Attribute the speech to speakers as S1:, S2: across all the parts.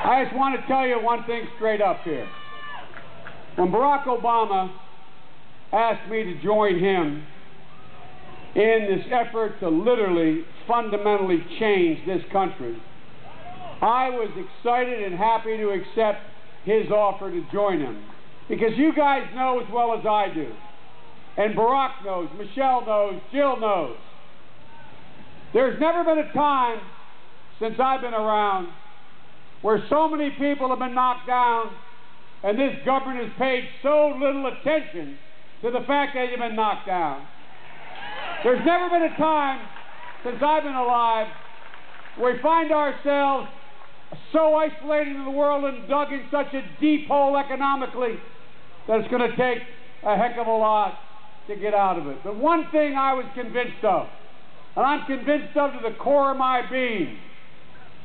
S1: I just want to tell you one thing straight up here. When Barack Obama asked me to join him in this effort to literally, fundamentally change this country, I was excited and happy to accept his offer to join him. Because you guys know as well as I do, and Barack knows, Michelle knows, Jill knows, there's never been a time since I've been around where so many people have been knocked down and this government has paid so little attention to the fact that they've been knocked down. There's never been a time since I've been alive where we find ourselves so isolated in the world and dug in such a deep hole economically that it's going to take a heck of a lot to get out of it. But one thing I was convinced of, and I'm convinced of to the core of my being,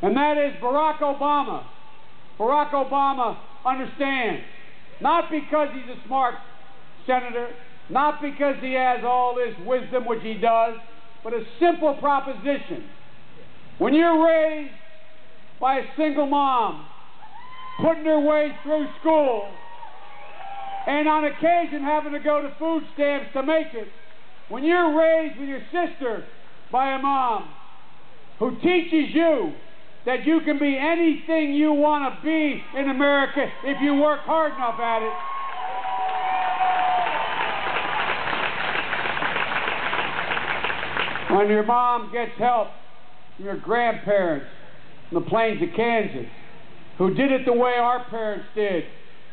S1: and that is Barack Obama. Barack Obama understands, not because he's a smart senator, not because he has all this wisdom, which he does, but a simple proposition. When you're raised by a single mom, putting her way through school, and on occasion having to go to food stamps to make it, when you're raised with your sister by a mom who teaches you that you can be anything you want to be in America if you work hard enough at it. When your mom gets help from your grandparents in the plains of Kansas, who did it the way our parents did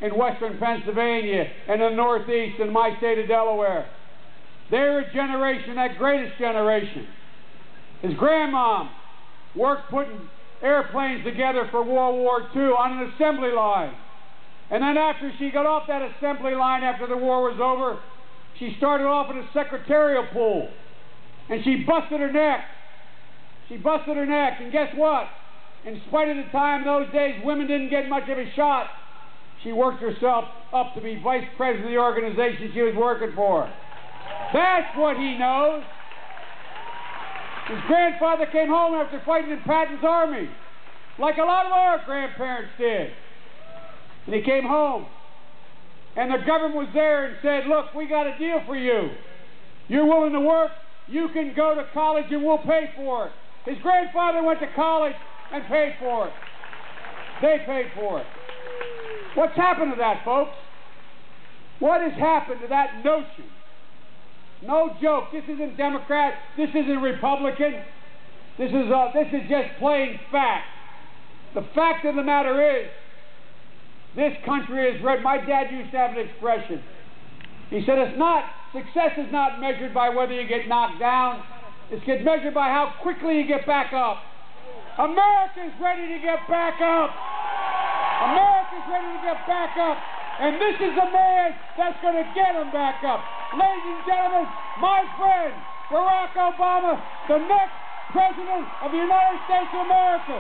S1: in western Pennsylvania and the Northeast and my state of Delaware. They're a generation, that greatest generation. His grandmom worked putting airplanes together for World War II on an assembly line. And then after she got off that assembly line after the war was over, she started off in a secretarial pool. And she busted her neck. She busted her neck, and guess what? In spite of the time those days women didn't get much of a shot, she worked herself up to be vice president of the organization she was working for. That's what he knows. His grandfather came home after fighting in Patton's army, like a lot of our grandparents did. And he came home, and the government was there and said, look, we got a deal for you. You're willing to work, you can go to college and we'll pay for it. His grandfather went to college and paid for it. They paid for it. What's happened to that, folks? What has happened to that notion? No joke. This isn't Democrat. This isn't Republican. This is just plain fact. The fact of the matter is, this country is red. My dad used to have an expression. He said, success is not measured by whether you get knocked down. It's measured by how quickly you get back up. America's ready to get back up. America's ready to get back up. And this is the man that's going to get them back up. Ladies and gentlemen, my friend, Barack Obama, the next President of the United States of America.